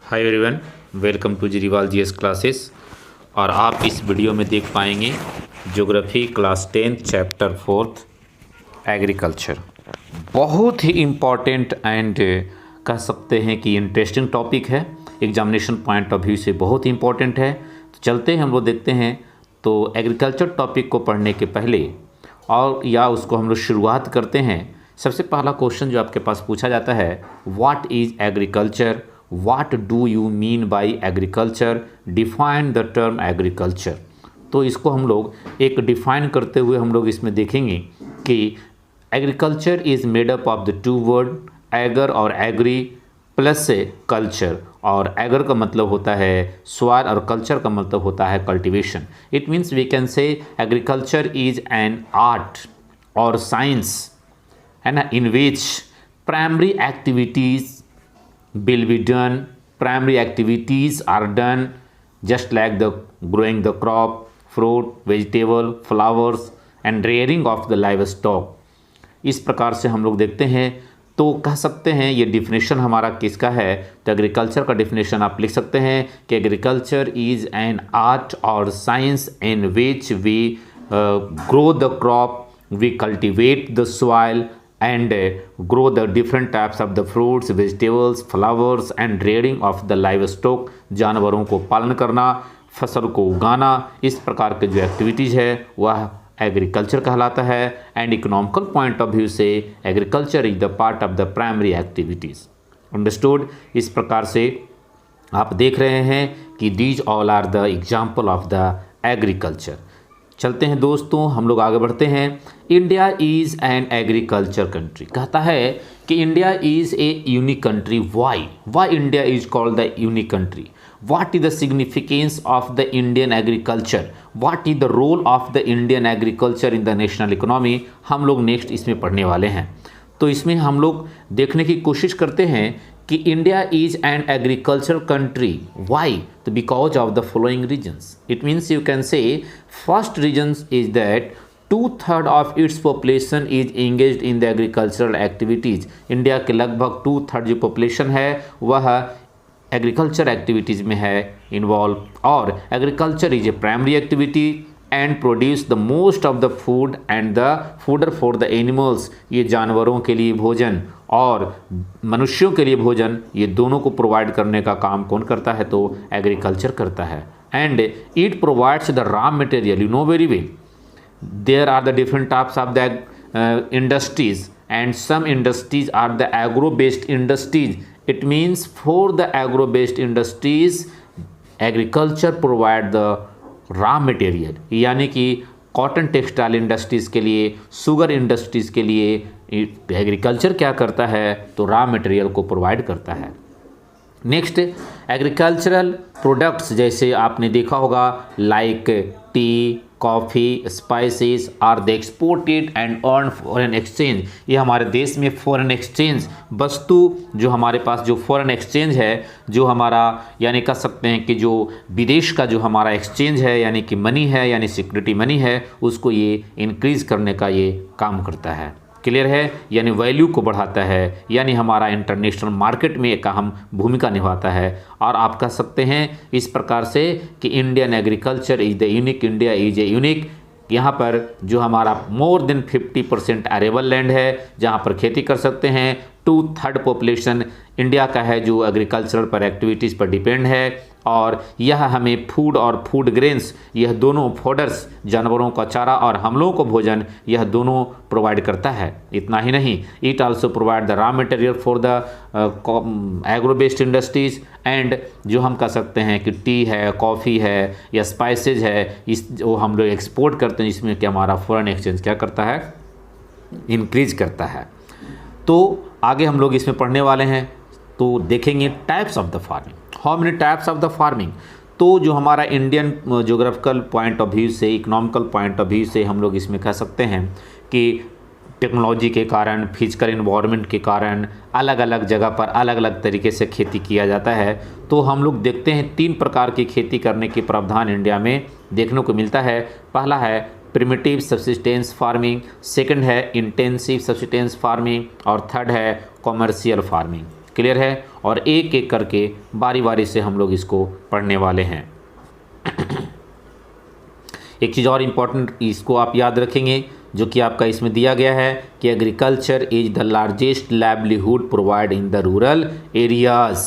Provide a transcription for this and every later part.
Hi everyone, welcome to Jiriwal GS classes. और आप इस वीडियो में देख पाएंगे ज्योग्राफी क्लास 10 चैप्टर 4 एग्रीकल्चर। बहुत ही इम्पॉर्टेंट एंड कह सकते हैं कि इंटरेस्टिंग टॉपिक है। एग्जामिनेशन पॉइंट ऑफ व्यू से बहुत ही इम्पॉर्टेंट है। तो चलते हैं, हम लोग देखते हैं। तो एग्रीकल्चर टॉपिक को पढ़ने के पहले या उसको हम लोग शुरुआत करते हैं। सबसे पहला क्वेश्चन जो आपके पास पूछा जाता है, what is agriculture, what do you mean by agriculture, define the term agriculture. तो इसको हम लोग एक डिफाइन करते हुए हम लोग इसमें देखेंगे कि agriculture is made up of the two word ager और एग्री प्लस कल्चर। और एगर का मतलब होता है सॉइल और कल्चर का मतलब होता है cultivation. It means we can say agriculture is an art और साइंस है ना, in which primary activities will be done. Primary activities are done just like the growing the crop, fruit, vegetable, flowers and rearing of the livestock. इस प्रकार से हम लोग देखते हैं। तो कह सकते हैं ये डिफिनेशन हमारा किसका है, तो एग्रीकल्चर का डिफिनेशन आप लिख सकते हैं कि एग्रीकल्चर इज़ एन आर्ट और science in which we grow the crop, we cultivate the soil and grow the different types of the fruits, vegetables, flowers and rearing of the livestock। जानवरों को पालन करना, फसल को उगाना, इस प्रकार के जो एक्टिविटीज़ है वह एग्रीकल्चर कहलाता है। And economical point of view से agriculture is the part of the primary activities. Understood. इस प्रकार से आप देख रहे हैं कि these all are the example of the agriculture. चलते हैं दोस्तों, हम लोग आगे बढ़ते हैं। India is an agriculture country. कहता है कि India is a unique country. Why India is called the unique country. What is the significance of the Indian agriculture, what is the role of the Indian agriculture in the national economy, हम लोग next इसमें पढ़ने वाले हैं। तो इसमें हम लोग देखने की कोशिश करते हैं कि India is an agriculture country. Why? तो because of the following reasons. It means you can say first reasons is that 2/3 of its population is engaged in the agricultural activities. India के लगभग 2/3 जो पॉपुलेशन है वह agriculture activities में है involve. और agriculture is a primary activity and produce the most of the food and the fodder for the animals. ये जानवरों के लिए भोजन और मनुष्यों के लिए भोजन, ये दोनों को प्रोवाइड करने का काम कौन करता है, तो एग्रीकल्चर करता है। And it provides the raw material, you know very well. There are the different types of the industries and some industries are the agro based industries. It means for the agro based industries agriculture provide the raw material, यानी कि cotton textile industries के लिए, sugar industries के लिए agriculture क्या करता है, तो रॉ मटेरियल को प्रोवाइड करता है। नेक्स्ट, एग्रीकल्चरल प्रोडक्ट्स जैसे आपने देखा होगा like tea, coffee, spices are the exported and earn foreign exchange. ये हमारे देश में फॉरेन एक्सचेंज वस्तु, जो हमारे पास जो फॉरेन एक्सचेंज है, जो हमारा यानी कह सकते हैं कि जो विदेश का जो हमारा एक्सचेंज है, यानी कि मनी है, यानी सिक्योरिटी मनी है, उसको ये इंक्रीज़ करने का ये काम करता है। क्लियर है? यानी वैल्यू को बढ़ाता है, यानी हमारा इंटरनेशनल मार्केट में एक अहम भूमिका निभाता है। और आप कह सकते हैं इस प्रकार से कि Indian agriculture is the unique, India is a unique. यहाँ पर जो हमारा मोर देन 50% एरेबल लैंड है जहाँ पर खेती कर सकते हैं। 2/3 पॉपुलेशन इंडिया का है जो एग्रीकल्चर पर एक्टिविटीज़ पर डिपेंड है। और यह हमें फूड और फूड ग्रेन्स, यह दोनों फोडर्स, जानवरों का चारा और हम लोगों को भोजन, यह दोनों प्रोवाइड करता है। इतना ही नहीं, it also provide the raw material for the agro based industries. And जो हम कह सकते हैं कि टी है, कॉफ़ी है या स्पाइसेज है, इस जो हम लोग एक्सपोर्ट करते हैं, इसमें कि हमारा फॉरेन एक्सचेंज क्या करता है, इंक्रीज करता है। तो आगे हम लोग इसमें पढ़ने वाले हैं। तो देखेंगे types of the farming. How many types of the farming. तो जो हमारा Indian geographical point of view से, इकोनॉमिकल पॉइंट ऑफ व्यू से हम लोग इसमें कह सकते हैं कि टेक्नोलॉजी के कारण, फिजिकल इन्वायरमेंट के कारण अलग अलग जगह पर अलग अलग तरीके से खेती किया जाता है। तो हम लोग देखते हैं 3 प्रकार की खेती करने के प्रावधान इंडिया में देखने को मिलता है। पहला है प्रिमिटिव सब्सिस्टेंस फार्मिंग, सेकंड है इंटेंसिव सब्सिस्टेंस फार्मिंग और थर्ड है कॉमर्शियल फार्मिंग। क्लियर है। और एक एक करके बारी बारी से हम लोग इसको पढ़ने वाले हैं। एक चीज़ और इम्पॉर्टेंट इसको आप याद रखेंगे जो कि आपका इसमें दिया गया है कि agriculture is the largest livelihood provide in the rural areas.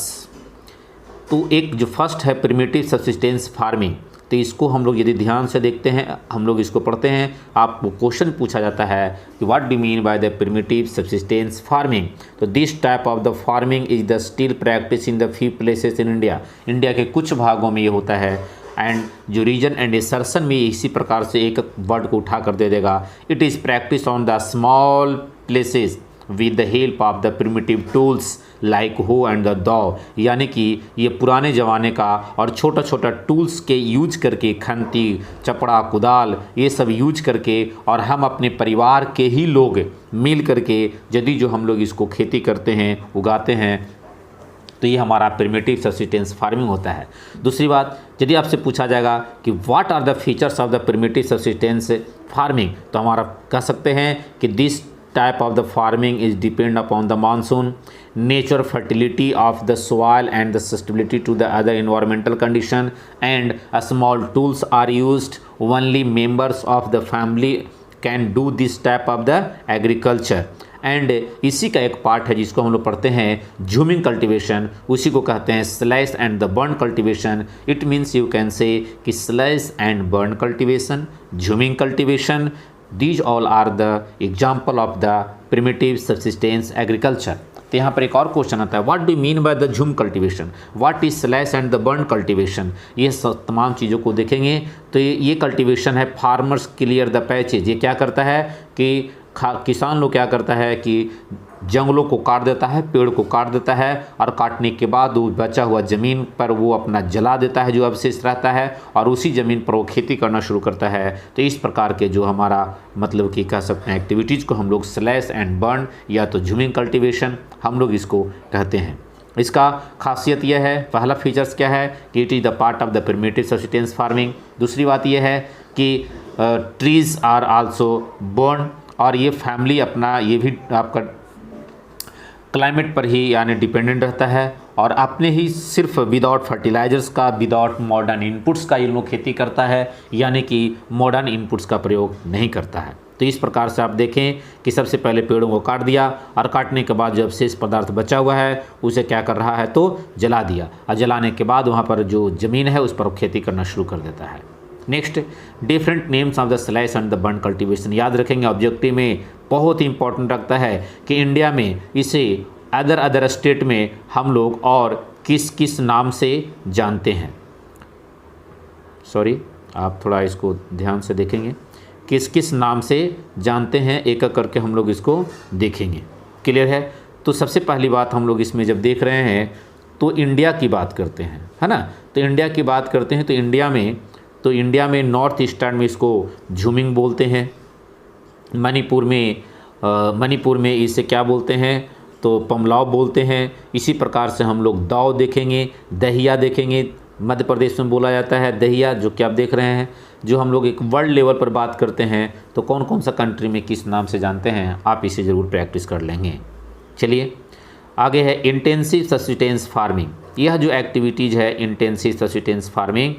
तो एक जो फर्स्ट है प्रिमिटिव सब्सिस्टेंस फार्मिंग, तो इसको हम लोग यदि ध्यान से देखते हैं, हम लोग इसको पढ़ते हैं, आपको क्वेश्चन पूछा जाता है कि what do mean by the primitive subsistence farming. तो this type of the farming is the still practice in the few places in India. India के कुछ भागों में ये होता है। एंड जो रीजन एंड इंसर्शन में इसी प्रकार से एक वर्ड को उठा कर दे देगा। It is practice on the small places with the help of the primitive tools like हो एंड द दौ, यानी कि ये पुराने ज़माने का और छोटा छोटा टूल्स के यूज करके, खंती, चपड़ा, कुदाल, ये सब यूज करके, और हम अपने परिवार के ही लोग मिल करके यदि जो हम लोग इसको खेती करते हैं, उगाते हैं, तो ये हमारा प्रिमिटिव सब्सिस्टेंस फार्मिंग होता है। दूसरी बात, यदि आपसे पूछा जाएगा कि what are the features of the primitive subsistence farming, तो हमारा कह सकते हैं कि this type of the farming is depend upon the monsoon, nature, fertility of the soil and the susceptibility to the other environmental condition, and small tools are used. Only members of the family can do this type of the agriculture. And इसी का एक part है जिसको हम लोग पढ़ते हैं झूमिंग cultivation, उसी को कहते हैं slash and the burn cultivation. It means you can say कि स्लैश एंड बर्न कल्टीवेशन, झूमिंग cultivation, these all are the example of the primitive subsistence agriculture। तो यहाँ पर एक और क्वेश्चन आता है, what do mean by the jhum cultivation, what is slash and the burn cultivation. ये सब तमाम चीज़ों को देखेंगे। तो ये कल्टीवेशन है फार्मर्स क्लियर द पैचेज। ये क्या करता है कि किसान लोग क्या करता है कि जंगलों को काट देता है, पेड़ को काट देता है, और काटने के बाद वो बचा हुआ ज़मीन पर वो अपना जला देता है जो अवशेष रहता है, और उसी ज़मीन पर वो खेती करना शुरू करता है। तो इस प्रकार के जो हमारा मतलब कि कह सकते हैं एक्टिविटीज़ को हम लोग स्लैश एंड बर्न या तो झूमिंग कल्टीवेशन हम लोग इसको कहते हैं। इसका खासियत यह है, पहला फीचर्स क्या है कि it is the part of the primitive subsistence farming. दूसरी बात यह है कि ट्रीज़ आर आल्सो बर्न, और ये फैमिली अपना ये भी आपका क्लाइमेट पर ही यानी डिपेंडेंट रहता है, और अपने ही सिर्फ विदाउट फर्टिलाइजर्स का, विदाउट मॉडर्न इनपुट्स का ये लोग खेती करता है, यानी कि मॉडर्न इनपुट्स का प्रयोग नहीं करता है। तो इस प्रकार से आप देखें कि सबसे पहले पेड़ों को काट दिया, और काटने के बाद जो अवशेष पदार्थ बचा हुआ है उसे क्या कर रहा है तो जला दिया, और जलाने के बाद वहाँ पर जो ज़मीन है उस पर खेती करना शुरू कर देता है। Next, different names of the slash and the burn cultivation. याद रखेंगे ऑब्जेक्टिव में बहुत ही इंपॉर्टेंट रखता है कि इंडिया में इसे अदर स्टेट में हम लोग और किस किस नाम से जानते हैं। सॉरी, आप थोड़ा इसको ध्यान से देखेंगे, किस किस नाम से जानते हैं, एक एक करके हम लोग इसको देखेंगे। क्लियर है। तो सबसे पहली बात हम लोग इसमें जब देख रहे हैं तो इंडिया की बात करते हैं, है ना। तो इंडिया की बात करते हैं तो इंडिया में नॉर्थ ईस्टर्न में इसको झूमिंग बोलते हैं। मणिपुर में इसे क्या बोलते हैं तो पमलाव बोलते हैं। इसी प्रकार से हम लोग दाव देखेंगे, दहिया देखेंगे, मध्य प्रदेश में बोला जाता है दहिया, जो कि आप देख रहे हैं। जो हम लोग एक वर्ल्ड लेवल पर बात करते हैं तो कौन कौन सा कंट्री में किस नाम से जानते हैं, आप इसे ज़रूर प्रैक्टिस कर लेंगे। चलिए आगे है इंटेंसिव सब्सिस्टेंस फार्मिंग। यह जो एक्टिविटीज़ है इंटेंसिव सब्सिस्टेंस फार्मिंग,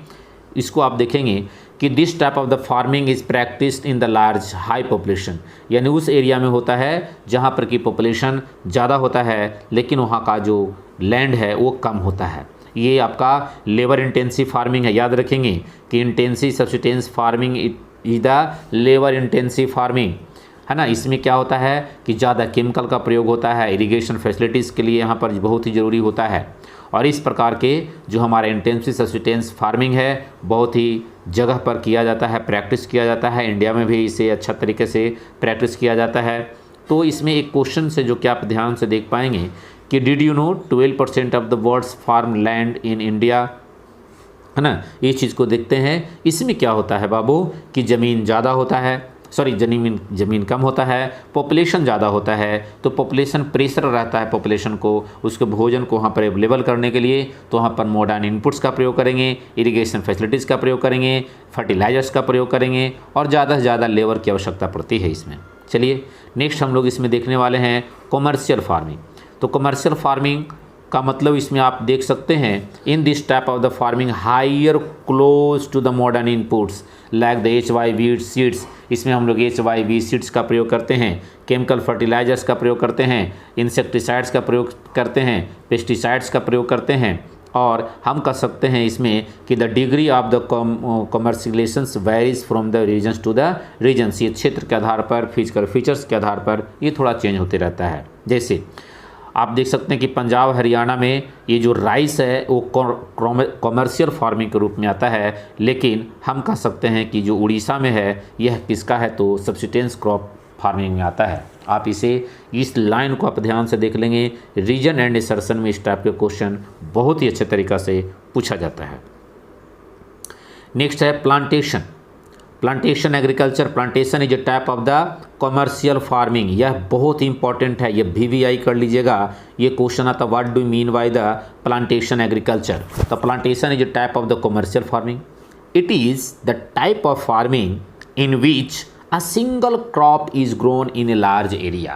इसको आप देखेंगे कि this type of the farming is practised in the large high population, यानी उस एरिया में होता है जहाँ पर कि पॉपुलेशन ज़्यादा होता है लेकिन वहाँ का जो लैंड है वो कम होता है। ये आपका लेबर इंटेंसिव फार्मिंग है। याद रखेंगे कि intensive subsistence farming is the labour intensive farming, है ना। इसमें क्या होता है कि ज़्यादा केमिकल का प्रयोग होता है, इरिगेशन फैसिलिटीज़ के लिए यहाँ पर बहुत ही ज़रूरी होता है। और इस प्रकार के जो हमारा इंटेंसिव सब्सिस्टेंस फार्मिंग है बहुत ही जगह पर किया जाता है, प्रैक्टिस किया जाता है। इंडिया में भी इसे अच्छा तरीके से प्रैक्टिस किया जाता है। तो इसमें एक क्वेश्चन से जो कि आप ध्यान से देख पाएंगे कि did you know 12% of the world's farm land in India, है ना। ये चीज़ को देखते हैं। इसमें क्या होता है बाबू कि ज़मीन ज़्यादा होता है, सॉरी ज़मीन कम होता है, पॉपुलेशन ज़्यादा होता है, तो पॉपुलेशन प्रेशर रहता है पॉपुलेशन को, उसके भोजन को वहाँ पर अवेलेबल करने के लिए। तो वहाँ पर मॉडर्न इनपुट्स का प्रयोग करेंगे, इरिगेशन फैसिलिटीज़ का प्रयोग करेंगे, फर्टिलाइजर्स का प्रयोग करेंगे, और ज़्यादा से ज़्यादा लेबर की आवश्यकता पड़ती है इसमें। चलिए नेक्स्ट हम लोग इसमें देखने वाले हैं कॉमर्शियल फार्मिंग। तो कमर्शियल फार्मिंग का मतलब इसमें आप देख सकते हैं, in this type of the farming higher close to the modern inputs like the HY V seeds, इसमें हम लोग HY वीड सीड्स का प्रयोग करते हैं, केमिकल फर्टिलाइजर्स का प्रयोग करते हैं, इंसेक्टिसाइड्स का प्रयोग करते हैं, पेस्टिसाइड्स का प्रयोग करते हैं। और हम कह सकते हैं इसमें कि the degree of the commercialisations varies from the regions to the regions, ये क्षेत्र के आधार पर, फिजिकल फीचर्स के आधार पर ये थोड़ा चेंज होते रहता है। जैसे आप देख सकते हैं कि पंजाब हरियाणा में ये जो राइस है वो कॉमर्शियल फार्मिंग के रूप में आता है, लेकिन हम कह सकते हैं कि जो उड़ीसा में है यह किसका है, तो सब्सिस्टेंस क्रॉप फार्मिंग में आता है। आप इस लाइन को आप ध्यान से देख लेंगे, रीजन एंड असर्शन में इस टाइप के क्वेश्चन बहुत ही अच्छे तरीक़ा से पूछा जाता है। नेक्स्ट है plantation. Plantation agriculture, plantation is a type of the commercial farming, यह बहुत ही इंपॉर्टेंट है, ये VVI कर लीजिएगा। ये क्वेश्चन आता what do mean by the plantation agriculture. तो plantation is a type of the commercial farming, it is the type of farming in which a single crop is grown in a large area,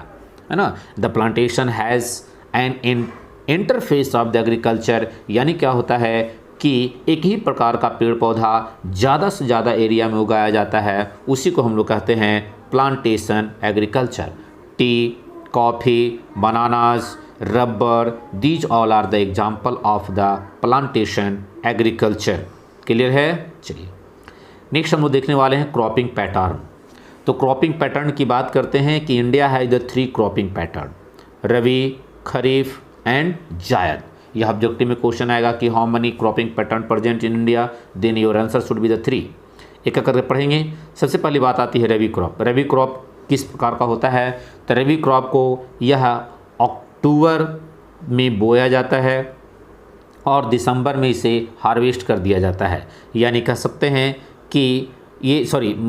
है ना। The plantation has an interface of the agriculture, यानी क्या होता है कि एक ही प्रकार का पेड़ पौधा ज़्यादा से ज़्यादा एरिया में उगाया जाता है, उसी को हम लोग कहते हैं plantation agriculture. Tea, coffee, bananas, rubber, these all are the example of the plantation agriculture. Clear है। चलिए नेक्स्ट हम लोग देखने वाले हैं क्रॉपिंग पैटर्न। तो क्रॉपिंग पैटर्न की बात करते हैं कि इंडिया है the 3 cropping pattern, rabi, kharif and zaid. यह ऑब्जेक्टिव में क्वेश्चन आएगा कि how many cropping pattern present in India, then your answer should be the 3। एक एक करके पढ़ेंगे। सबसे पहली बात आती है रवि क्रॉप। रवि क्रॉप किस प्रकार का होता है, तो रवि क्रॉप को यह अक्टूबर में बोया जाता है और दिसंबर में इसे हार्वेस्ट कर दिया जाता है। यानी कह सकते हैं कि ये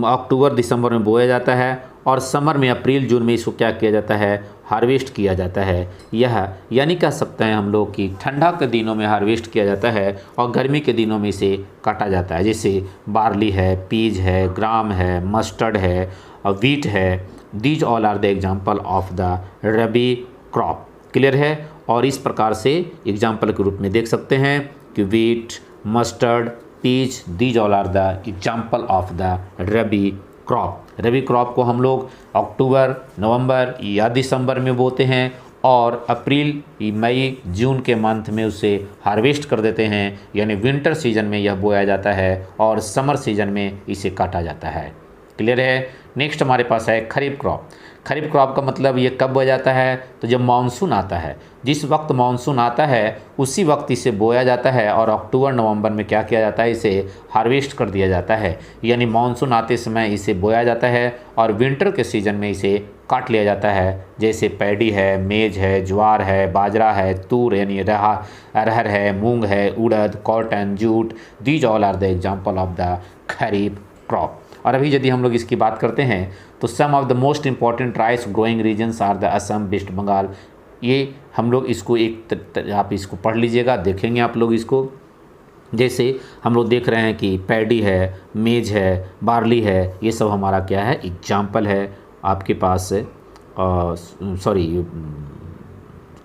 अक्टूबर दिसंबर में बोया जाता है और समर में अप्रैल जून में इसको क्या किया जाता है, हार्वेस्ट किया जाता है। यह यानी कह सकते हैं हम लोग कि ठंडा के दिनों में हार्वेस्ट किया जाता है और गर्मी के दिनों में इसे काटा जाता है। जैसे बार्ली है, पीज है, ग्राम है, मस्टर्ड है और वीट है। These all are the example of the rabi crop. Clear है। और इस प्रकार से एग्जाम्पल के रूप में देख सकते हैं कि wheat, mustard, peach, these all are the example of the rabi crop. Rabi crop को हम लोग अक्टूबर, नवंबर या दिसंबर में बोते हैं और अप्रैल, मई, जून के मंथ में उसे हार्वेस्ट कर देते हैं। यानी विंटर सीजन में यह बोया जाता है और समर सीजन में इसे काटा जाता है। क्लियर है। नेक्स्ट हमारे पास है खरीफ क्रॉप। खरीफ क्रॉप का मतलब ये कब बोया जाता है, तो जब मानसून आता है। जिस वक्त मानसून आता है उसी वक्त इसे बोया जाता है और अक्टूबर नवंबर में क्या किया जाता है, इसे हार्वेस्ट कर दिया जाता है। यानी मानसून आते समय इसे बोया जाता है और विंटर के सीज़न में इसे काट लिया जाता है। जैसे पैडी है, मेज है, ज्वार है, बाजरा है, तूर यानी अरहर है, मूंग है, उड़द, cotton, jute. These all are the example of the kharif crop. और अभी यदि हम लोग इसकी बात करते हैं तो some of the most important rice growing regions are the Assam, West Bengal. ये हम लोग इसको आप इसको पढ़ लीजिएगा, देखेंगे आप लोग इसको। जैसे हम लोग देख रहे हैं कि पैडी है, मेज है, बार्ली है, ये सब हमारा क्या है, एग्जाम्पल है आपके पास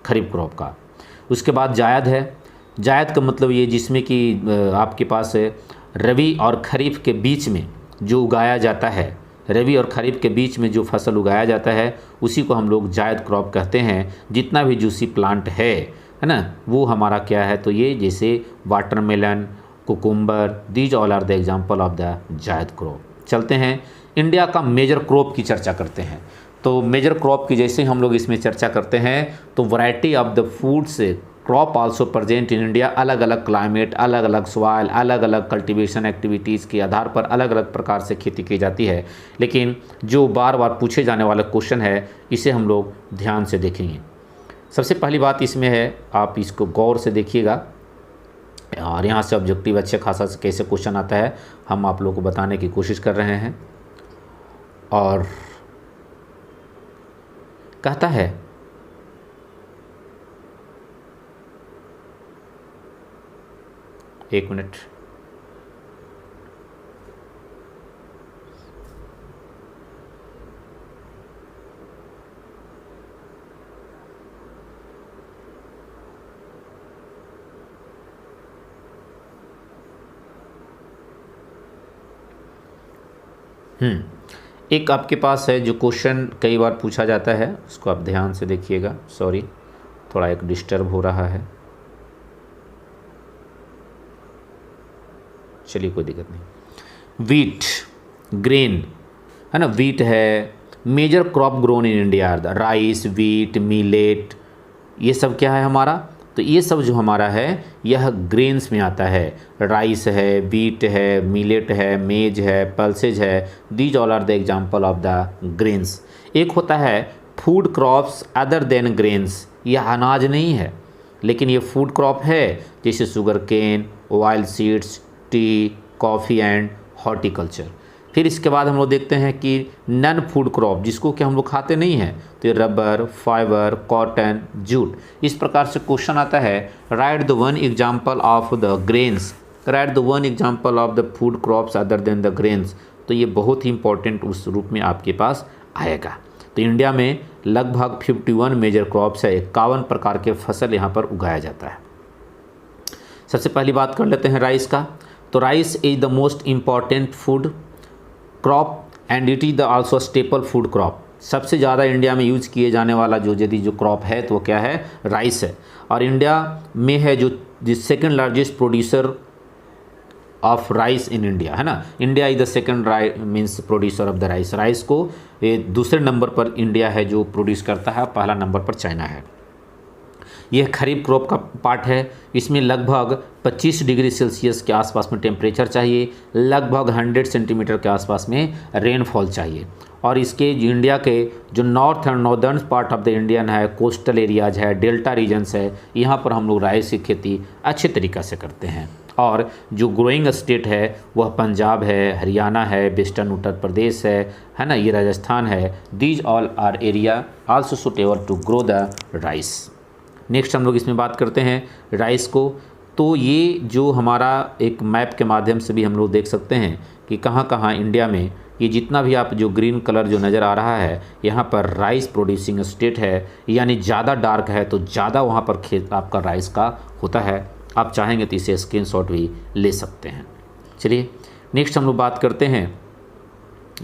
खरीफ क्रॉप का। उसके बाद जायद है। जायद का मतलब ये जिसमें कि आपके पास रबी और खरीफ के बीच में जो उगाया जाता है, रबी और खरीफ के बीच में जो फसल उगाया जाता है उसी को हम लोग जायद क्रॉप कहते हैं। जितना भी जूसी प्लांट है ना, वो हमारा क्या है, तो ये जैसे watermelon, cucumber, these all are the example of the zaid crop. चलते हैं इंडिया का मेजर क्रॉप की चर्चा करते हैं। तो मेजर क्रॉप की जैसे हम लोग इसमें चर्चा करते हैं तो variety of the foods crop also present in India. अलग अलग क्लाइमेट, अलग अलग सॉइल, अलग अलग कल्टीवेशन एक्टिविटीज़ के आधार पर अलग अलग प्रकार से खेती की जाती है। लेकिन जो बार बार पूछे जाने वाला क्वेश्चन है इसे हम लोग ध्यान से देखेंगे। सबसे पहली बात इसमें है, आप इसको गौर से देखिएगा और यहाँ से ऑब्जेक्टिव अच्छे खासा से कैसे क्वेश्चन आता है हम आप लोगों को बताने की कोशिश कर रहे हैं। और कहता है एक मिनट, एक आपके पास है जो क्वेश्चन कई बार पूछा जाता है, उसको आप ध्यान से देखिएगा। सॉरी, थोड़ा एक डिस्टर्ब हो रहा है, चलिए कोई दिक्कत नहीं। वीट ग्रेन है ना, वीट है major crop grown in India, rice, wheat, millet, ये सब क्या है हमारा, तो ये सब जो हमारा है यह ग्रेन्स में आता है। राइस है, वीट है, मिलेट है, मेज है, पल्सेज है, these all are the example of the grains. एक होता है food crops other than grains, यह अनाज नहीं है लेकिन ये फूड क्रॉप है, जैसे sugarcane, oil seeds, tea, coffee and horticulture. फिर इसके बाद हम लोग देखते हैं कि नन फूड क्रॉप, जिसको कि हम लोग खाते नहीं हैं, तो ये रबर, फाइबर, कॉटन, जूट। इस प्रकार से क्वेश्चन आता है, right the one example of the grains, right the one example of the food crops other then the grains. तो ये बहुत ही इंपॉर्टेंट उस रूप में आपके पास आएगा। तो इंडिया में लगभग 51 मेजर क्रॉप्स है, 51 प्रकार के फसल यहाँ पर उगाया जाता है। सबसे पहली बात कर लेते हैं राइस का। तो rice is the most important food crop and it is the also staple food crop. सबसे ज़्यादा इंडिया में यूज़ किए जाने वाला जो क्रॉप है तो वो क्या है, राइस है। और इंडिया में है जो second largest producer of rice in India, है ना। India is the second means producer of the rice. Rice को ये दूसरे नंबर पर इंडिया है जो प्रोड्यूस करता है, पहला नंबर पर चाइना है। यह खरीफ क्रॉप का पार्ट है, इसमें लगभग 25 डिग्री सेल्सियस के आसपास में टेम्परेचर चाहिए, लगभग 100 सेंटीमीटर के आसपास में रेनफॉल चाहिए। और इसके जो इंडिया के जो north and northern part of the Indian है, कोस्टल एरियाज है, डेल्टा रीजन्स है, यहाँ पर हम लोग राइस की खेती अच्छे तरीक़ा से करते हैं। और जो ग्रोइंग स्टेट है वह पंजाब है, हरियाणा है, वेस्टर्न उत्तर प्रदेश है ना, ये राजस्थान है। These all are area also suitable to grow the rice. Next हम लोग इसमें बात करते हैं राइस को। तो ये जो हमारा एक मैप के माध्यम से भी हम लोग देख सकते हैं कि कहाँ कहाँ इंडिया में ये जितना भी आप जो ग्रीन कलर जो नज़र आ रहा है, यहाँ पर राइस प्रोड्यूसिंग स्टेट है, यानी ज़्यादा डार्क है तो ज़्यादा वहाँ पर खेत आपका राइस का होता है। आप चाहेंगे तो इसे स्क्रीनशॉट भी ले सकते हैं। चलिए नेक्स्ट हम लोग बात करते हैं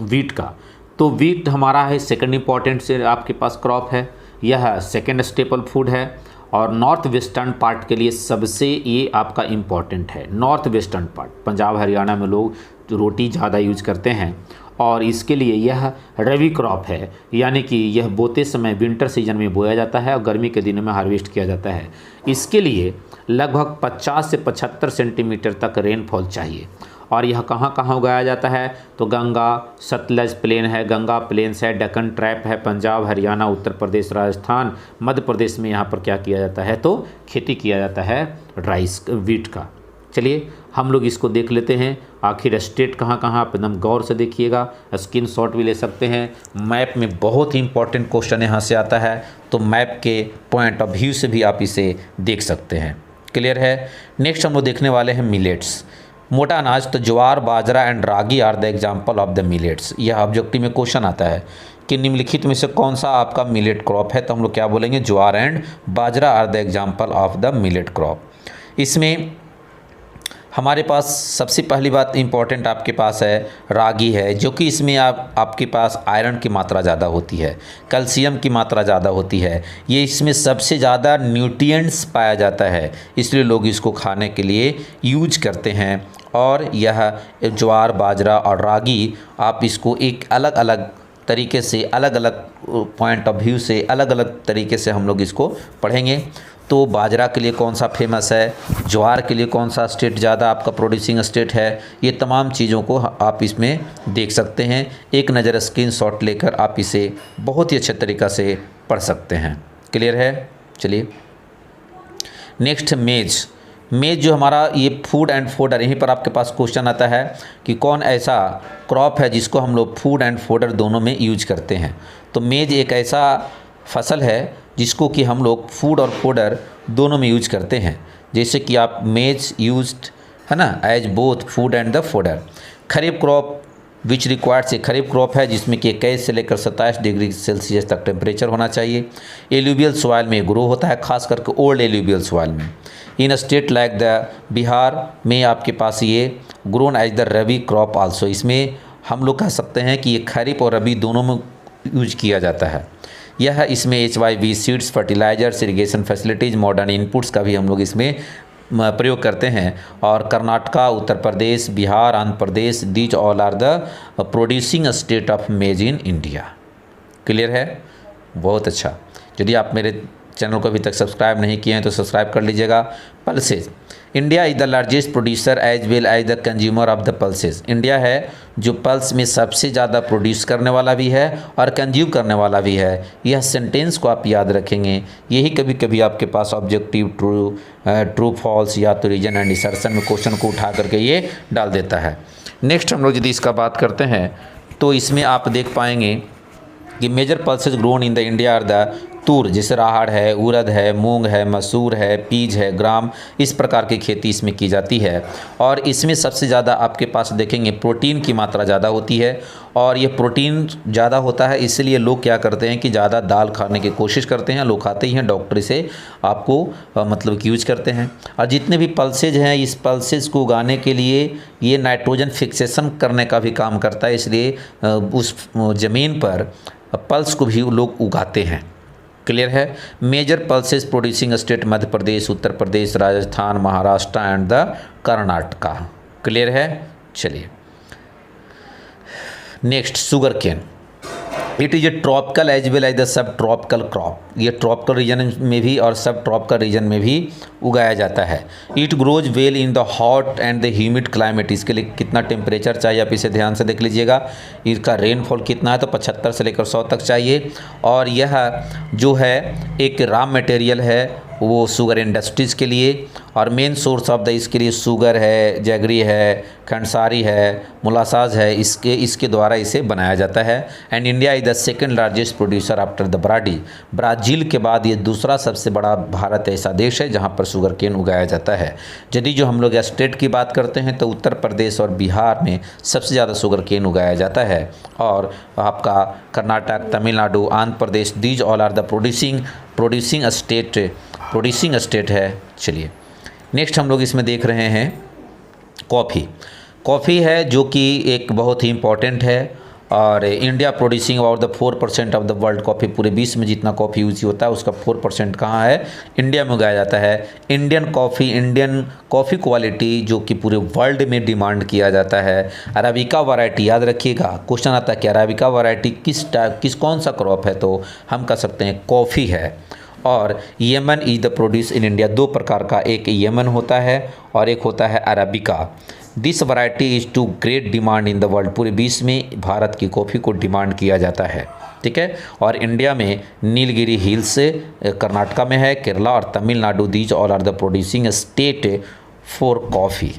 वीट का। तो वीट हमारा है सेकंड इम्पॉर्टेंट से आपके पास क्रॉप है, यह सेकंड स्टेपल फूड है और नॉर्थ वेस्टर्न पार्ट के लिए सबसे ये आपका इम्पॉर्टेंट है। North western part, Punjab Haryana में लोग रोटी ज़्यादा यूज करते हैं और इसके लिए यह रबी क्रॉप है, यानी कि यह बोते समय विंटर सीजन में बोया जाता है और गर्मी के दिनों में हार्वेस्ट किया जाता है। इसके लिए लगभग 50 से 75 सेंटीमीटर तक रेनफॉल चाहिए। और यह कहाँ कहाँ उगाया जाता है, तो गंगा सतलज प्लेन है, गंगा प्लेन्स है, डेक्कन ट्रैप है, पंजाब हरियाणा उत्तर प्रदेश राजस्थान मध्य प्रदेश में यहाँ पर क्या किया जाता है, तो खेती किया जाता है राइस वीट का। चलिए हम लोग इसको देख लेते हैं, आखिर स्टेट कहाँ कहाँ, आप एकदम गौर से देखिएगा, स्क्रीनशॉट भी ले सकते हैं। मैप में बहुत ही इंपॉर्टेंट क्वेश्चन यहाँ से आता है, तो मैप के पॉइंट ऑफ व्यू से भी आप इसे देख सकते हैं। क्लियर है। नेक्स्ट हम लोग देखने वाले हैं मिलेट्स। मोटा अनाज, तो jowar, bajra and ragi are the example of the millets. यह ऑब्जेक्टिव में क्वेश्चन आता है कि निम्नलिखित में से कौन सा आपका मिलेट क्रॉप है, तो हम लोग क्या बोलेंगे, jowar and bajra are the example of the millet crop. इसमें हमारे पास सबसे पहली बात इंपॉर्टेंट आपके पास है रागी है, जो कि इसमें आपके पास आयरन की मात्रा ज़्यादा होती है, कैल्शियम की मात्रा ज़्यादा होती है, ये इसमें सबसे ज़्यादा न्यूट्रिएंट्स पाया जाता है, इसलिए लोग इसको खाने के लिए यूज करते हैं। और यह ज्वार, बाजरा और रागी आप इसको एक अलग अलग तरीके से, अलग अलग पॉइंट ऑफ व्यू से, अलग अलग तरीके से हम लोग इसको पढ़ेंगे। तो बाजरा के लिए कौन सा फेमस है, ज्वार के लिए कौन सा स्टेट ज़्यादा आपका प्रोड्यूसिंग स्टेट है, ये तमाम चीज़ों को आप इसमें देख सकते हैं। एक नज़र स्क्रीनशॉट लेकर आप इसे बहुत ही अच्छे तरीक़ा से पढ़ सकते हैं। क्लियर है। चलिए नेक्स्ट मेज जो हमारा ये फूड एंड फोडर, यहीं पर आपके पास क्वेश्चन आता है कि कौन ऐसा क्रॉप है जिसको हम लोग फूड एंड फोडर दोनों में यूज करते हैं। तो मेज एक ऐसा फसल है जिसको कि हम लोग फूड और फोडर दोनों में यूज करते हैं, जैसे कि आप मेज यूज्ड है ना as both food and the fodder. Kharif crop which requires, एक खरीफ क्रॉप है जिसमें कि 21 से लेकर 27 डिग्री सेल्सियस तक टेम्परेचर होना चाहिए। एल्यूवियल सॉइल में ग्रो होता है, खास करके ओल्ड एल्यूवियल सॉइल में। In state like the Bihar में आपके पास ये grown as the rabi crop also, इसमें हम लोग कह सकते हैं कि ये खरीफ और रबी दोनों में यूज किया जाता है। यह इसमें HYV seeds, fertilisers, irrigation facilities, modern inputs का भी हम लोग इसमें प्रयोग करते हैं। और Karnataka, Uttar Pradesh, Bihar, Andhra Pradesh, these all are the producing state of maize in India. Clear है? बहुत अच्छा। यदि आप मेरे चैनल को अभी तक सब्सक्राइब नहीं किए हैं तो सब्सक्राइब कर लीजिएगा। Pulses, India is the largest producer as well as the consumer of the pulses. India है जो पल्स में सबसे ज़्यादा प्रोड्यूस करने वाला भी है और कंज्यूम करने वाला भी है। यह सेंटेंस को आप याद रखेंगे, यही कभी कभी आपके पास ऑब्जेक्टिव, ट्रू फॉल्स या तो रीजन एंड इंसर्शन में क्वेश्चन को उठा करके ये डाल देता है। नेक्स्ट हम लोग यदि इसका बात करते हैं तो इसमें आप देख पाएंगे कि major pulses grown in the India are the toor, जैसे राहड़ है, उड़द है, मूंग है, मसूर है, पीज है, ग्राम, इस प्रकार की खेती इसमें की जाती है। और इसमें सबसे ज़्यादा आपके पास देखेंगे प्रोटीन की मात्रा ज़्यादा होती है। और ये प्रोटीन ज़्यादा होता है इसलिए लोग क्या करते हैं कि ज़्यादा दाल खाने की कोशिश करते हैं। लोग खाते ही हैं, डॉक्टर इसे आपको मतलब यूज करते हैं। और जितने भी पल्सेज हैं, इस पल्सेज को उगाने के लिए ये नाइट्रोजन फिक्सेशन करने का भी काम करता है, इसलिए उस ज़मीन पर पल्स को भी लोग उगाते हैं। क्लियर है? Major pulses producing state Madhya Pradesh, Uttar Pradesh, Rajasthan, Maharashtra and the Karnataka. Clear है? चलिए next, sugar cane. It is a tropical as well as the sub tropical crop. ये ट्रॉपिकल रीजन में भी और सब ट्रॉपिकल रीजन में भी उगाया जाता है। It grows well in the hot and the humid climate. इसके लिए कितना टेम्परेचर चाहिए आप इसे ध्यान से देख लीजिएगा। इसका रेनफॉल कितना है तो 75 से लेकर 100 तक चाहिए। और यह जो है एक रॉ मटेरियल है वो शुगर इंडस्ट्रीज़ के लिए। और मेन सोर्स ऑफ द इसके लिए शुगर है, जैगरी है, खंडसारी है, मोलासाज है, इसके द्वारा इसे बनाया जाता है। And India is the second largest producer after the Brazil के बाद ये दूसरा सबसे बड़ा भारत ऐसा देश है जहाँ पर शुगर केन उगाया जाता है। यदि जो हम लोग स्टेट की बात करते हैं तो उत्तर प्रदेश और बिहार में सबसे ज़्यादा शुगर केन उगाया जाता है। और आपका Karnataka, Tamil Nadu, Andhra Pradesh, these all are the producing state है। चलिए नेक्स्ट हम लोग इसमें देख रहे हैं कॉफ़ी है जो कि एक बहुत ही इम्पॉर्टेंट है। और India producing about the 4% of the world coffee. पूरे विश्व में जितना कॉफ़ी यूज होता है उसका 4% कहाँ है? इंडिया में उगाया जाता है। इंडियन कॉफ़ी क्वालिटी जो कि पूरे वर्ल्ड में डिमांड किया जाता है। अराबिका वैरायटी याद रखिएगा, क्वेश्चन आता है कि अराबिका वैरायटी कौन सा क्रॉप है, तो हम कह सकते हैं कॉफ़ी है। और Yemen is the produce in India. दो प्रकार का, एक यमन होता है और एक होता है arabica. This variety is to great demand in the world. पूरे विश्व में भारत की कॉफ़ी को डिमांड किया जाता है। ठीक है? और इंडिया में नीलगिरी हिल्स कर्नाटका में है, केरला और Tamil Nadu, these all are the producing state for coffee.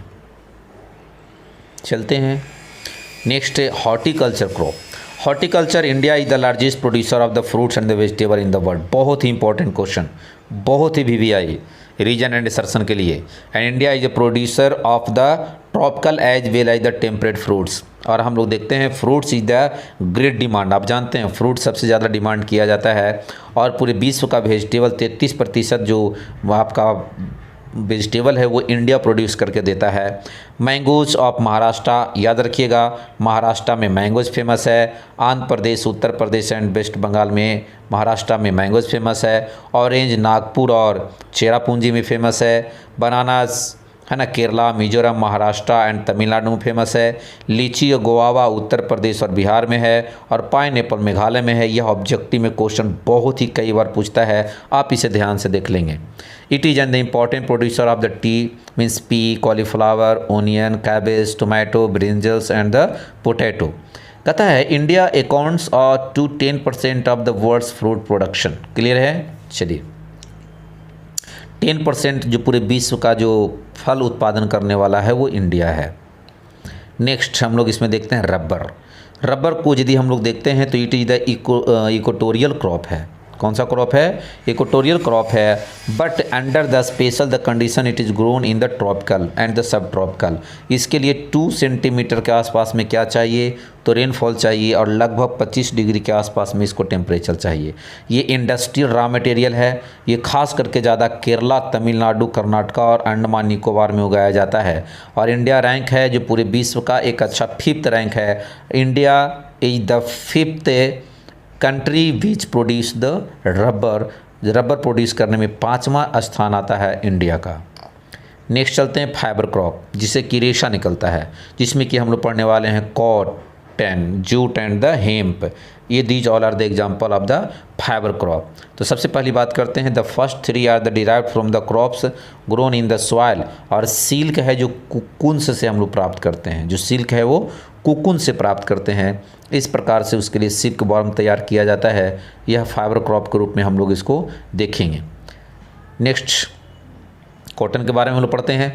चलते हैं next, horticulture crop. Horticulture, India is the largest producer of the fruits and the vegetable in the world. बहुत ही इंपॉर्टेंट क्वेश्चन, बहुत ही VVI रीजन एंड सर्सन के लिए। And India is a producer of the tropical as well as the temperate fruits. और हम लोग देखते हैं fruits is the great demand. आप जानते हैं फ्रूट सबसे ज़्यादा डिमांड किया जाता है। और पूरे विश्व का वेजिटेबल 33% जो आपका वेजिटेबल है वो इंडिया प्रोड्यूस करके देता है। मैंगोज ऑफ महाराष्ट्र, याद रखिएगा महाराष्ट्र में मैंगोज फेमस है। आंध्र प्रदेश, उत्तर प्रदेश एंड वेस्ट बंगाल में महाराष्ट्र में मैंगोज फेमस है। ऑरेंज नागपुर और चेरापूंजी में फेमस है। बनानास है ना केरला, मिजोरम, महाराष्ट्र एंड तमिलनाडु में फेमस है। लीची और गोवावा उत्तर प्रदेश और बिहार में है। और पाइनएप्पल मेघालय में है। यह ऑब्जेक्टिव में क्वेश्चन बहुत ही कई बार पूछता है, आप इसे ध्यान से देख लेंगे। It is an the important producer of the tea means pea, cauliflower, onion, cabbage, tomato, brinjals and the potato. कहता है India accounts to 10% of the world's fruit production. Clear है? चलिए 10% जो पूरे विश्व का जो फल उत्पादन करने वाला है वो इंडिया है। नेक्स्ट हम लोग इसमें देखते हैं रबर को यदि हम लोग देखते हैं तो it is the equatorial crop है। कौन सा क्रॉप है? इक्वेटोरियल क्रॉप है, but under the special the condition it is grown in the tropical and the sub tropical. इसके लिए 2 सेंटीमीटर के आसपास में क्या चाहिए? तो रेनफॉल चाहिए और लगभग 25 डिग्री के आसपास में इसको टेम्परेचर चाहिए। ये इंडस्ट्रियल रॉ मटेरियल है। ये खास करके ज़्यादा केरला, तमिलनाडु, कर्नाटका और अंडमान निकोबार में उगाया जाता है। और इंडिया रैंक है जो पूरे विश्व का एक अच्छा 5th रैंक है। India is the 5th country which produce the rubber produce करने में 5वां स्थान आता है इंडिया का। नेक्स्ट चलते हैं फाइबर क्रॉप, जिससे कि रेशा निकलता है, जिसमें कि हम लोग पढ़ने वाले हैं cotton, jute and the hemp. ये these all are the example of the fibre crop. तो सबसे पहली बात करते हैं, the first 3 are the derived from the crops grown in the soil. और सिल्क है जो कुकुन से हम लोग प्राप्त करते हैं, जो सिल्क है वो कुकुन से प्राप्त करते हैं। इस प्रकार से उसके लिए सिल्क वर्म तैयार किया जाता है। यह फाइबर क्रॉप के रूप में हम लोग इसको देखेंगे। नेक्स्ट कॉटन के बारे में हम लोग पढ़ते हैं।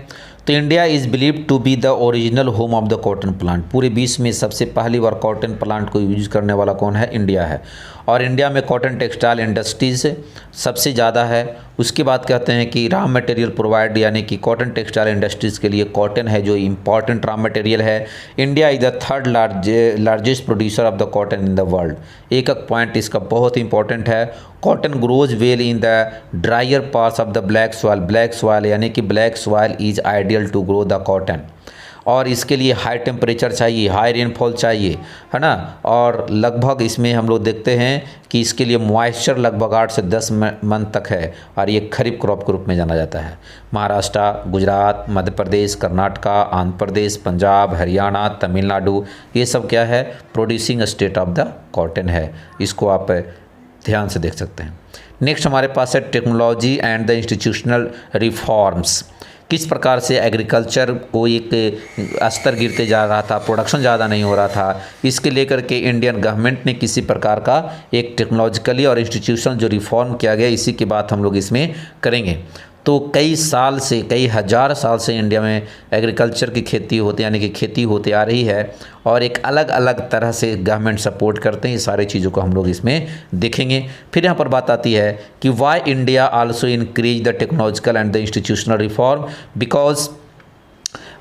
तो India is believe to be the original home of the cotton plant. पूरे विश्व में सबसे पहली बार कॉटन प्लांट को यूज करने वाला कौन है? इंडिया है। और इंडिया में कॉटन टेक्सटाइल इंडस्ट्रीज सबसे ज़्यादा है। उसके बाद कहते हैं कि रॉ मटेरियल प्रोवाइड, यानी कि कॉटन टेक्सटाइल इंडस्ट्रीज़ के लिए कॉटन है जो इम्पॉर्टेंट रॉ मटेरियल है। India is the 3rd largest producer of the cotton in the world. एक पॉइंट इसका बहुत इंपॉर्टेंट है, cotton grows well in the dryer parts of the black soil. Black soil यानी कि black soil is ideal to grow the cotton. और इसके लिए high temperature चाहिए, हाई रेनफॉल चाहिए, है ना। और लगभग इसमें हम लोग देखते हैं कि इसके लिए मॉइस्चर लगभग 8 से 10 मंथ तक है। और ये खरीफ क्रॉप के रूप में जाना जाता है। महाराष्ट्र, गुजरात, मध्य प्रदेश, कर्नाटका, आंध्र प्रदेश, पंजाब, हरियाणा, तमिलनाडु, ये सब क्या है? Producing state of the cotton है। इसको आप ध्यान से देख सकते हैं। नेक्स्ट हमारे पास है technology and the institutional reforms. किस प्रकार से एग्रीकल्चर को एक स्तर गिरते जा रहा था, प्रोडक्शन ज़्यादा नहीं हो रहा था, इसके लेकर के इंडियन गवर्नमेंट ने किसी प्रकार का एक टेक्नोलॉजिकली और इंस्टीट्यूशन जो रिफॉर्म किया गया, इसी की बात हम लोग इसमें करेंगे। तो कई साल से, कई हज़ार साल से इंडिया में एग्रीकल्चर की खेती होती, यानी कि खेती होती आ रही है। और एक अलग अलग तरह से गवर्नमेंट सपोर्ट करते हैं। ये सारी चीज़ों को हम लोग इसमें देखेंगे। फिर यहाँ पर बात आती है कि why India also increase the technological and the institutional reform, because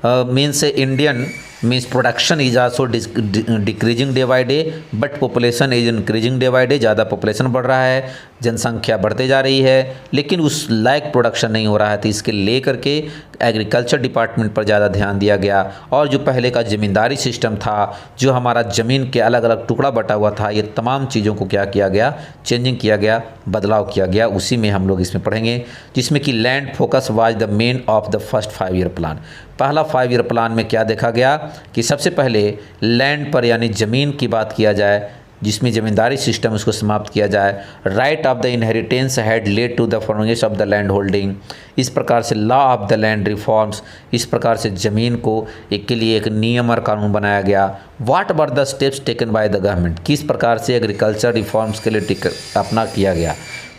means Indian means production is also decreasing day by day, but population is increasing day by day. ज़्यादा पॉपुलेशन बढ़ रहा है, जनसंख्या बढ़ते जा रही है, लेकिन उस लायक प्रोडक्शन नहीं हो रहा है। तो इसके लेकर के एग्रीकल्चर डिपार्टमेंट पर ज़्यादा ध्यान दिया गया। और जो पहले का ज़मींदारी सिस्टम था, जो हमारा ज़मीन के अलग अलग टुकड़ा बटा हुआ था, ये तमाम चीज़ों को क्या किया गया? चेंजिंग किया गया, बदलाव किया गया। उसी में हम लोग इसमें पढ़ेंगे, जिसमें कि land focus was the main of the first 5 year plan. पहला 5 ईयर प्लान में क्या देखा गया कि सबसे पहले लैंड पर यानी ज़मीन की बात किया जाए, जिसमें ज़मींदारी सिस्टम उसको समाप्त किया जाए। Right of the inheritance had led to the formation of the land holding. इस प्रकार से law of the land reforms, इस प्रकार से ज़मीन को एक के लिए एक नियम और कानून बनाया गया। What were the steps taken by the government, किस प्रकार से एग्रीकल्चर रिफॉर्म्स के लिए अपना किया गया।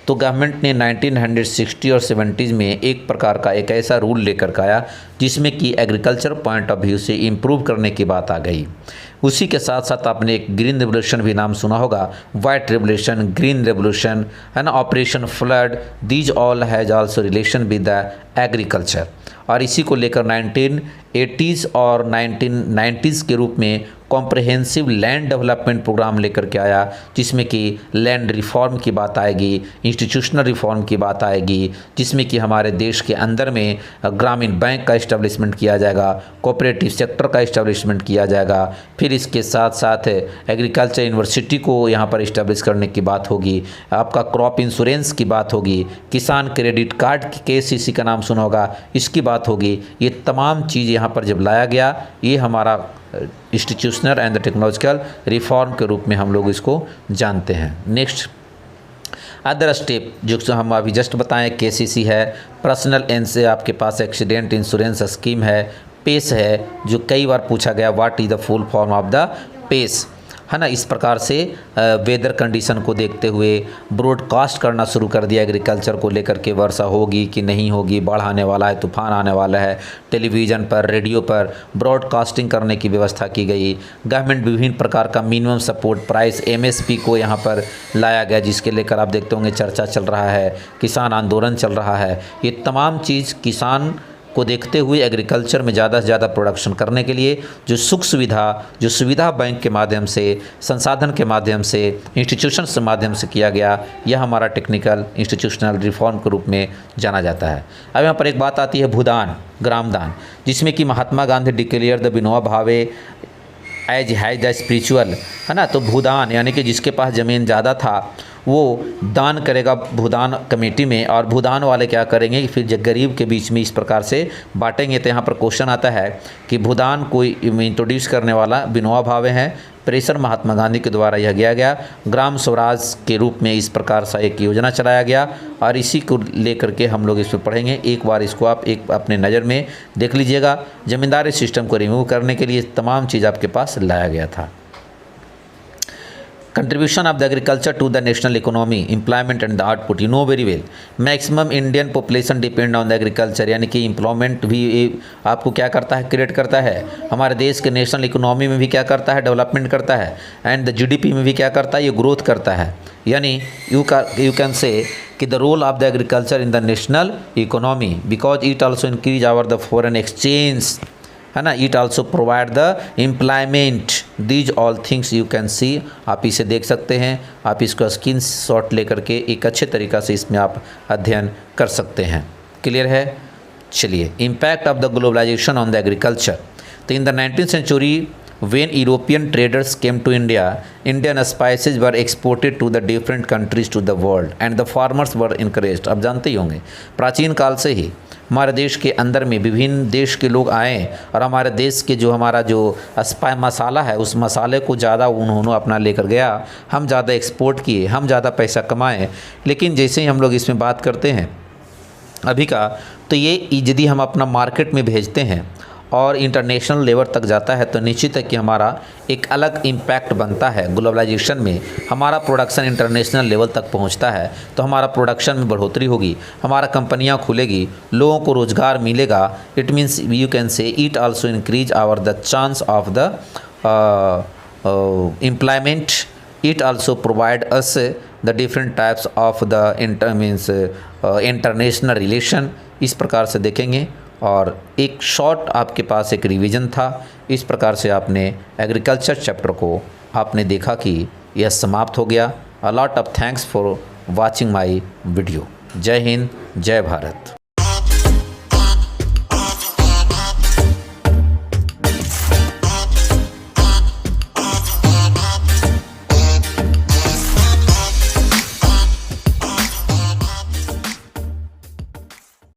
तो गवर्नमेंट ने 1960 और 70s में एक प्रकार का एक ऐसा रूल लेकर आया जिसमें कि एग्रीकल्चर पॉइंट ऑफ व्यू से इम्प्रूव करने की बात आ गई। उसी के साथ साथ आपने एक ग्रीन रेवोल्यूशन भी नाम सुना होगा, वाइट रेवोल्यूशन, ग्रीन रेवोल्यूशन, है ना, operation flood, these all has also relation with the agriculture. और इसी को लेकर 1980s और 1990s के रूप में कॉम्प्रहेंसिव लैंड डेवलपमेंट प्रोग्राम लेकर के आया, जिसमें कि लैंड रिफॉर्म की बात आएगी, इंस्टीट्यूशनल रिफॉर्म की बात आएगी, जिसमें कि हमारे देश के अंदर में ग्रामीण बैंक का इस्टेब्लिशमेंट किया जाएगा, कोऑपरेटिव सेक्टर का इस्टेब्लिशमेंट किया जाएगा। फिर इसके साथ साथ एग्रीकल्चर यूनिवर्सिटी को यहाँ पर इस्टेब्लिश करने की बात होगी, आपका क्रॉप इंश्योरेंस की बात होगी, किसान क्रेडिट कार्ड KCC का नाम सुना होगा, इसकी बात होगी। ये तमाम चीज़ यहाँ पर जब लाया गया, ये हमारा इंस्टीट्यूशनल एंड टेक्नोलॉजिकल रिफॉर्म के रूप में हम लोग इसको जानते हैं। नेक्स्ट अदर स्टेप जो हम अभी जस्ट बताएं, KCC है, पर्सनल एंड से आपके पास एक्सीडेंट इंश्योरेंस स्कीम है, पेस है, जो कई बार पूछा गया what is the full form of the PAIS, है ना। इस प्रकार से वेदर कंडीशन को देखते हुए ब्रॉडकास्ट करना शुरू कर दिया एग्रीकल्चर को लेकर के, वर्षा होगी कि नहीं होगी, बाढ़ आने वाला है, तूफान आने वाला है। टेलीविज़न पर, रेडियो पर ब्रॉडकास्टिंग करने की व्यवस्था की गई। गवर्नमेंट विभिन्न प्रकार का मिनिमम सपोर्ट प्राइस MSP को यहाँ पर लाया गया, जिसके लेकर आप देखते होंगे चर्चा चल रहा है, किसान आंदोलन चल रहा है। ये तमाम चीज़ किसान को देखते हुए एग्रीकल्चर में ज़्यादा से ज़्यादा प्रोडक्शन करने के लिए जो सुविधा बैंक के माध्यम से, संसाधन के माध्यम से, इंस्टीट्यूशन के माध्यम से किया गया, यह हमारा टेक्निकल इंस्टीट्यूशनल रिफॉर्म के रूप में जाना जाता है। अब यहाँ पर एक बात आती है भूदान, ग्रामदान, जिसमें कि Mahatma Gandhi declare the Vinoba Bhave as has the spiritual, है ना। तो भूदान यानी कि जिसके पास ज़मीन ज़्यादा था वो दान करेगा भूदान कमेटी में, और भूदान वाले क्या करेंगे कि फिर गरीब के बीच में इस प्रकार से बांटेंगे। तो यहाँ पर क्वेश्चन आता है कि भूदान कोई इंट्रोड्यूस करने वाला विनोबा भावे हैं, प्रेशर महात्मा गांधी के द्वारा यह किया गया। ग्राम स्वराज के रूप में इस प्रकार से एक योजना चलाया गया, और इसी को लेकर के हम लोग इस पर पढ़ेंगे। एक बार इसको आप एक अपने नज़र में देख लीजिएगा। ज़मींदारी सिस्टम को रिमूव करने के लिए तमाम चीज़ आपके पास लाया गया था। Contribution of the agriculture to the national economy, employment and the output, you know very well. Maximum Indian population depend on the agriculture, यानी कि एम्प्लॉयमेंट भी आपको क्या करता है, क्रिएट करता है। हमारे देश के नेशनल इकोनॉमी में भी क्या करता है, डेवलपमेंट करता है। एंड द GDP में भी क्या करता है, ये ग्रोथ करता है। यानी यू कैन से कि the role of the agriculture in the national economy, because it also increase our the foreign exchange, है ना। It also provide the employment, these all things you can see. आप इसे देख सकते हैं, आप इसका स्क्रीन शॉट लेकर के एक अच्छे तरीक़ा से इसमें आप अध्ययन कर सकते हैं। क्लियर है। चलिए, impact of the globalisation on the agriculture. तो in the 19th century when European traders came to India, Indian spices were exported to the different countries to the world and the farmers were encouraged। अब जानते ही होंगे प्राचीन काल से ही हमारे देश के अंदर में विभिन्न देश के लोग आए, और हमारे देश के जो हमारा जो मसाला है, उस मसाले को ज़्यादा उन्होंने अपना लेकर गया। हम ज़्यादा एक्सपोर्ट किए, हम ज़्यादा पैसा कमाए। लेकिन जैसे ही हम लोग इसमें बात करते हैं अभी का, तो ये यदि हम अपना मार्केट में भेजते हैं और इंटरनेशनल लेवल तक जाता है, तो निश्चित है कि हमारा एक अलग इम्पैक्ट बनता है। ग्लोबलाइजेशन में हमारा प्रोडक्शन इंटरनेशनल लेवल तक पहुंचता है, तो हमारा प्रोडक्शन में बढ़ोतरी होगी, हमारा कंपनियां खुलेगी, लोगों को रोज़गार मिलेगा। It means you can say it also increase our the chance of the employment. It also provide us the different types of the international relation. इस प्रकार से देखेंगे, और एक शॉर्ट आपके पास एक रिवीजन था। इस प्रकार से आपने एग्रीकल्चर चैप्टर को आपने देखा कि यह समाप्त हो गया। A lot of thanks for watching my video. जय हिंद, जय भारत।